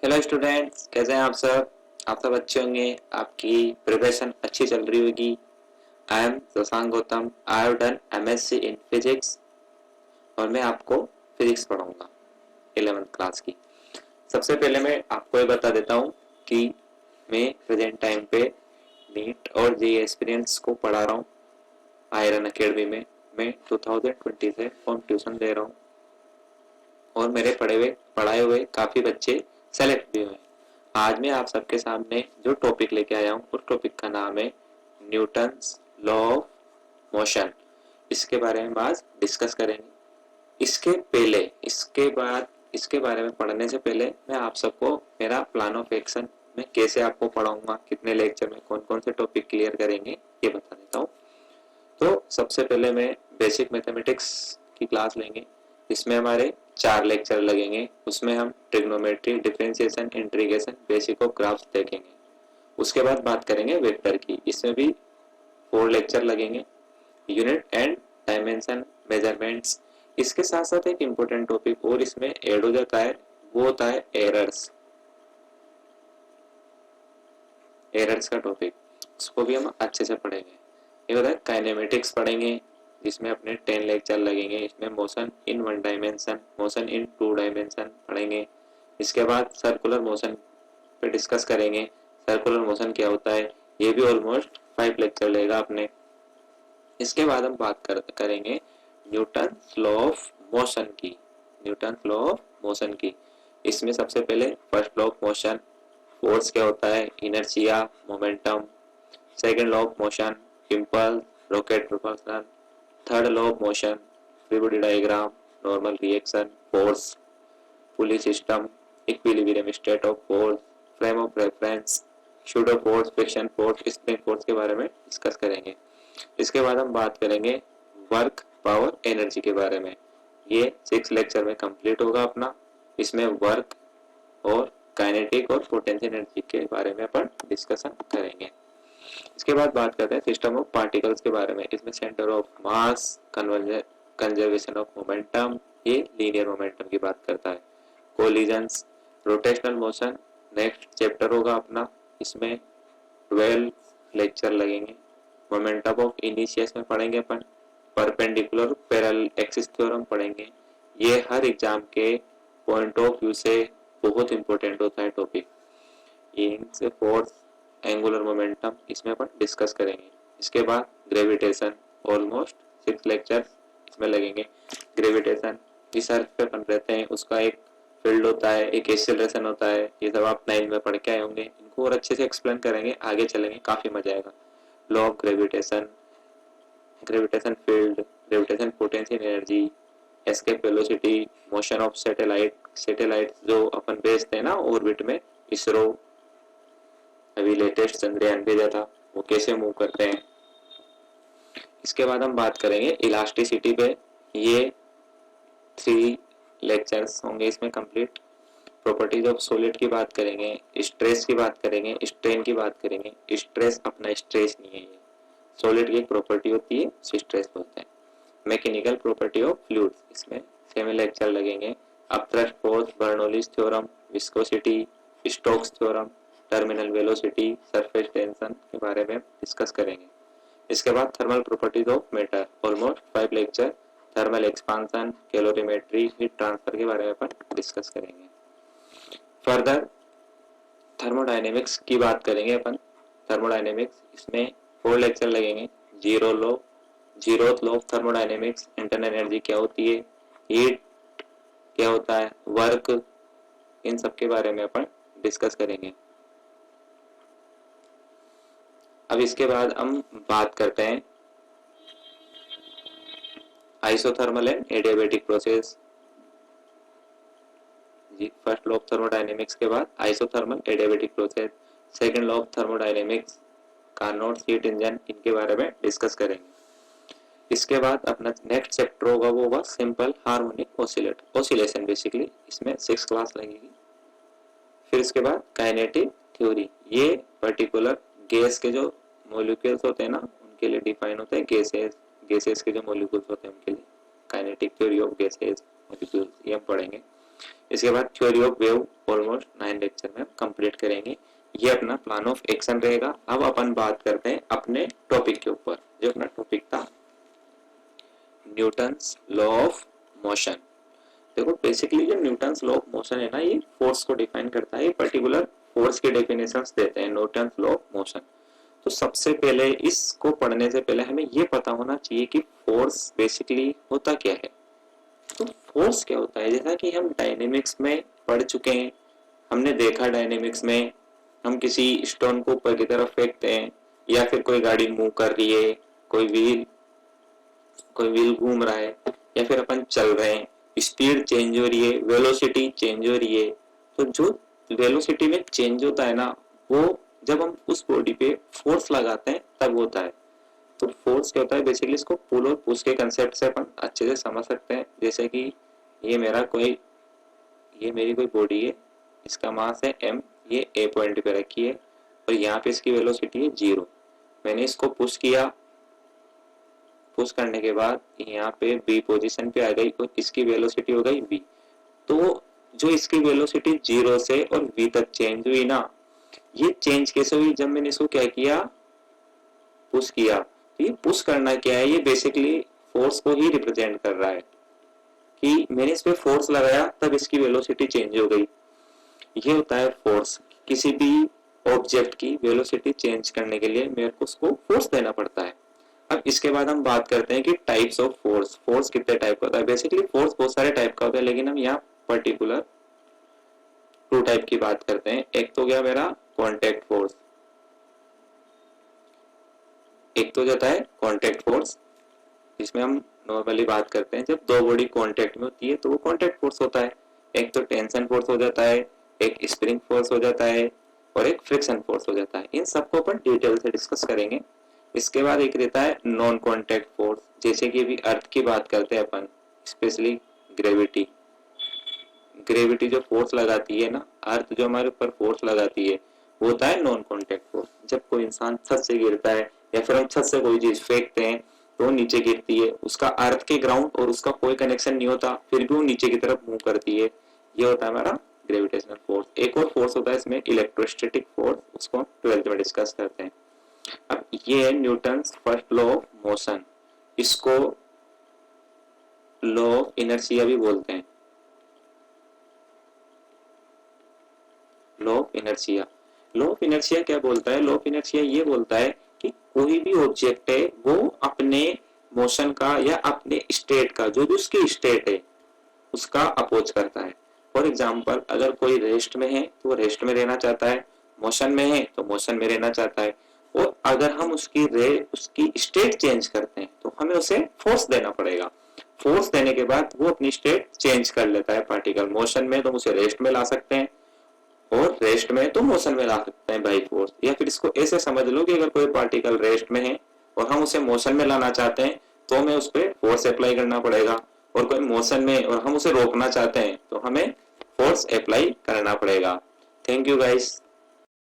Hello students, कैसे हैं आप सब अच्छे होंगे। आपकी प्रिपरेशन अच्छी चल रही होगी। I am Shashank Gautam. I have done MSc in physics और मैं आपको फिजिक्स पढ़ाऊंगा 11th क्लास की। सबसे पहले मैं आपको ये बता देता हूँ कि मैं प्रेजेंट टाइम पे नीट और जे एक्सपीरियंस को पढ़ा रहा हूँ आयरन अकेडमी में। मैं 2020 से होम ट्यूशन दे रहा हूँ और मेरे पढ़ाए हुए काफ़ी बच्चे सेलेक्ट भी हुए। आज मैं आप सबके सामने जो टॉपिक लेके आया हूँ उस टॉपिक का नाम है न्यूटन्स लॉ ऑफ मोशन। इसके बारे में आज डिस्कस करेंगे। इसके पहले इसके बारे में पढ़ने से पहले मैं आप सबको मेरा प्लान ऑफ एक्शन में कैसे आपको पढ़ाऊंगा, कितने लेक्चर में कौन कौन से टॉपिक क्लियर करेंगे ये बता देता हूँ। तो सबसे पहले मैं बेसिक मैथमेटिक्स की क्लास लेंगे। इसमें हमारे 4 लेक्चर लगेंगे। उसमें हम trigonometry, differentiation, integration, basic of graphs देखेंगे। उसके बाद बात करेंगे वेक्टर की। इसमें भी 4 लेक्चर लगेंगे। Unit and dimension, measurements. इसके साथ साथ एक इम्पोर्टेंट टॉपिक और इसमें ऐड हो जाता है, वो होता है एरर्स का टॉपिक। उसको भी हम अच्छे से पढ़ेंगे। ये होता है काइनेमेटिक्स पढ़ेंगे, जिसमें अपने 10 लेक्चर लगेंगे। इसमें motion in 1 dimension, motion in 2 dimension पढ़ेंगे। इसके बाद सर्कुलर मोशन पे डिस्कस करेंगे। सर्कुलर मोशन क्या होता है, ये भी ऑलमोस्ट 5 लेक्चर लेगा अपने। इसके बाद हम करेंगे न्यूटन लॉ ऑफ मोशन की। न्यूटन लॉ ऑफ मोशन की इसमें सबसे पहले first law of motion, force क्या होता है, inertia, momentum. Second law of motion, impulse, rocket propulsion. Third law of motion, free body diagram, normal reaction, force, pulley system, equilibrium state of force, frame of reference, pseudo force, friction force, spring force के बारे में discuss करेंगे। इसके बाद हम बात करेंगे work, power, energy के बारे में। ये 6 लेक्चर में कंप्लीट होगा अपना। इसमें वर्क और काइनेटिक और पोटेंशियल एनर्जी के बारे में अपन डिस्कशन करेंगे। इसके बाद बात करते हैं सिस्टम ऑफ पार्टिकल्स के बारे में। इसमें centre of mass, conservation of momentum, ये लीनियर मोमेंटम की बात करता है। Collisions, rotational motion next chapter होगा अपना। इसमें 12 लेक्चर लगेंगे। मोमेंटम ऑफ इनिशियस में पढ़ेंगे अपन। परपेंडिकुलर पैरेलल एक्सिस थ्योरम पढ़ेंगे। ये हर एग्जाम के पॉइंट ऑफ व्यू से बहुत इंपॉर्टेंट होता है टॉपिक। इनसे फोर्स, एंगुलर मोमेंटम इसमें अपन डिस्कस करेंगे। इसके बाद ग्रेविटेशन, ऑलमोस्ट 6 लेक्चर इसमें लगेंगे। ग्रेविटेशन इस अर्थ पे अपन रहते हैं, उसका एक फील्ड होता है, एक एक्सेलरेशन होता है। ये सब आप 9 में पढ़ के आए होंगे। इनको और अच्छे से एक्सप्लेन करेंगे, आगे चलेंगे, काफी मजा आएगा। Law of gravitation, gravitation field, gravitation potential energy, escape velocity, motion of satellite जो अपन भेजते हैं ना ऑर्बिट में। इसरो अभी लेटेस्ट चंद्रयान भेजा था, वो कैसे मूव करते हैं। इसके बाद हम बात करेंगे इलास्टिसिटी पे। ये 3 लेक्चर्स होंगे इसमें कंप्लीट। प्रॉपर्टीज ऑफ सॉलिड की बात करेंगे, स्ट्रेस की बात करेंगे, स्ट्रेन की बात करेंगे। स्ट्रेस अपना स्ट्रेस नहीं है, ये सॉलिड की एक प्रॉपर्टी होती है, उसे स्ट्रेस बोलते हैं। मैकेनिकल प्रॉपर्टी ऑफ फ्लूइड्स, इसमें 7 लेक्चर लगेंगे। Upthrust force, Bernoulli's theorem, viscosity, Stokes theorem, terminal velocity, surface tension के बारे में डिस्कस करेंगे। इसके बाद thermal properties of matter, almost 5 lecture. Thermal expansion, calorimetry, heat transfer के बारे में अपन डिस्कस करेंगे। फर्दर थर्मोडायनेमिक्स की बात करेंगे अपन। थर्मोडायनेमिक्स इसमें 4 लेक्चर लगेंगे। Zeroth law of thermodynamics, internal energy क्या होती है, हीट क्या होता है, वर्क, इन सब के बारे में अपन डिस्कस करेंगे। अब इसके बाद हम बात करते हैं आइसोथर्मल एंड एडियाबैटिक प्रोसेस। जी, फर्स्ट लॉ ऑफ थर्मोडायनेमिक्स के बाद isothermal adiabatic process, second law of thermodynamics, Carnot heat engine, इनके बारे में डिस्कस करेंगे। इसके बाद अपना नेक्स्ट चैप्टर होगा, वो होगा सिंपल हार्मोनिक ऑसिलेशन। बेसिकली इसमें 6 क्लास लगेगी। फिर इसके बाद काइनेटिक थ्योरी, ये पर्टिकुलर गैस के जो मॉलिक्यूल्स होते हैं ना, उनके लिए डिफाइन होते हैं। गैसेस के जो मॉलिक्यूल्स होते हैं उनके लिए kinetic theory of gases molecules, ये हम पढ़ेंगे। इसके बाद theory of wave, almost 9 online lecture में कंप्लीट करेंगे। ये अपना प्लान ऑफ एक्शन रहेगा। अब अपन बात करते हैं अपने टॉपिक के ऊपर। जो अपना टॉपिक था न्यूटन्स लॉ ऑफ मोशन। देखो बेसिकली जो न्यूटन्स लॉ ऑफ मोशन है ना, ये फोर्स को डिफाइन करता है। पर्टिकुलर फोर्स के डेफिनेशंस देते हैं न्यूटन्स लॉ ऑफ मोशन। तो सबसे पहले इसको पढ़ने से पहले हमें ये पता होना चाहिए कि फोर्स बेसिकली होता क्या है। तो फोर्स क्या होता है, जैसा कि हम डायनेमिक्स में पढ़ चुके हैं, हमने देखा डायनेमिक्स में हम किसी स्टोन को ऊपर की तरफ फेंकते हैं या फिर कोई गाड़ी मूव कर रही है, कोई व्हील घूम रहा है या फिर अपन चल रहे हैं, स्पीड चेंज हो रही है, वेलोसिटी चेंज हो रही है। तो जो वेलोसिटी में चेंज होता है ना, वो जब हम उस बॉडी पे फोर्स लगाते हैं तब होता है। तो फोर्स क्या होता है बेसिकली, इसको पुल और पुश के कंसेप्ट से अपन अच्छे से समझ सकते हैं। जैसे कि ये मेरी कोई बॉडी है, इसका मास है m, ये a पॉइंट पे रखी है और यहाँ पे इसकी वेलोसिटी है 0। मैंने इसको पुश किया, पुश करने के बाद यहाँ पे b पोजीशन पे आ गई और इसकी वेलोसिटी हो गई v। तो जो इसकी वेलोसिटी 0 से और v तक चेंज हुई ना, ये चेंज कैसे हुई, जब मैंने इसको क्या किया, पुश किया। तो ये पुश करना क्या है, ये बेसिकली फोर्स को ही रिप्रेजेंट कर रहा है कि मैंने इस पे फोर्स लगाया तब इसकी वेलोसिटी चेंज हो गई। ये होता है फोर्स। किसी भी ऑब्जेक्ट की वेलोसिटी चेंज करने के लिए मेरे को उसको फोर्स देना पड़ता है। अब इसके बाद हम बात करते हैं कि टाइप्स ऑफ फोर्स। फोर्स कितने टाइप का होता है। बेसिकली फोर्स बहुत सारे टाइप का होता है, लेकिन हम यहाँ पर्टिकुलर 2 टाइप की बात करते हैं। एक तो गया मेरा कॉन्टैक्ट फोर्स, एक तो जाता है कॉन्टैक्ट फोर्स, जिसमें हम नॉर्मली बात करते हैं जब 2 बॉडी कॉन्टैक्ट में होती है तो वो कॉन्टैक्ट फोर्स होता है। एक तो टेंशन फोर्स हो जाता है, एक स्प्रिंग फोर्स हो जाता है और एक फ्रिक्शन फोर्स हो जाता है। इन सबको अपन डिटेल से डिस्कस करेंगे। इसके बाद एक रहता है नॉन कॉन्टैक्ट फोर्स, जैसे कि अभी अर्थ की बात करते हैं अपन, स्पेशली ग्रेविटी। ग्रेविटी जो फोर्स लगाती है ना, अर्थ जो हमारे ऊपर फोर्स लगाती है, वो होता है नॉन कॉन्टैक्ट फोर्स। जब कोई इंसान छत से गिरता है या फिर हम छत से कोई चीज फेंकते हैं तो नीचे गिरती है, उसका अर्थ के ग्राउंड और उसका कोई कनेक्शन नहीं होता, फिर भी वो नीचे की तरफ मूव करती है। ये होता है हमारा ग्रेविटेशनल फोर्स। एक और फोर्स होता है इसमें इलेक्ट्रोस्टैटिक फोर्स, उसको हम 12th में डिस्कस करते हैं। अब ये है Newton's first law of motion. इसको लॉ ऑफ इनर्शिया भी बोलते हैं। Law of inertia, law of inertia क्या बोलता है, लॉ ऑफ इनर्शिया ये बोलता है कि कोई भी ऑब्जेक्ट है वो अपने मोशन का या अपने स्टेट का, जो भी उसकी स्टेट है उसका अपोज करता है। फॉर एग्जाम्पल अगर कोई रेस्ट में है तो वो रेस्ट में रहना चाहता है, मोशन में है तो मोशन में रहना चाहता है। और अगर हम उसकी स्टेट चेंज करते हैं तो हमें उसे फोर्स देना पड़ेगा। फोर्स देने के बाद वो अपनी स्टेट चेंज कर लेता है। पार्टिकल मोशन में तो उसे रेस्ट में ला सकते हैं और रेस्ट में तो मोशन में ला सकते हैं बाई फोर्स। या फिर इसको ऐसे समझ लो कि अगर कोई पार्टिकल रेस्ट में है और हम उसे मोशन में लाना चाहते हैं तो हमें उस पर फोर्स अप्लाई करना पड़ेगा, और कोई मोशन में और हम उसे रोकना चाहते हैं तो हमें फोर्स अप्लाई करना पड़ेगा। Thank you guys.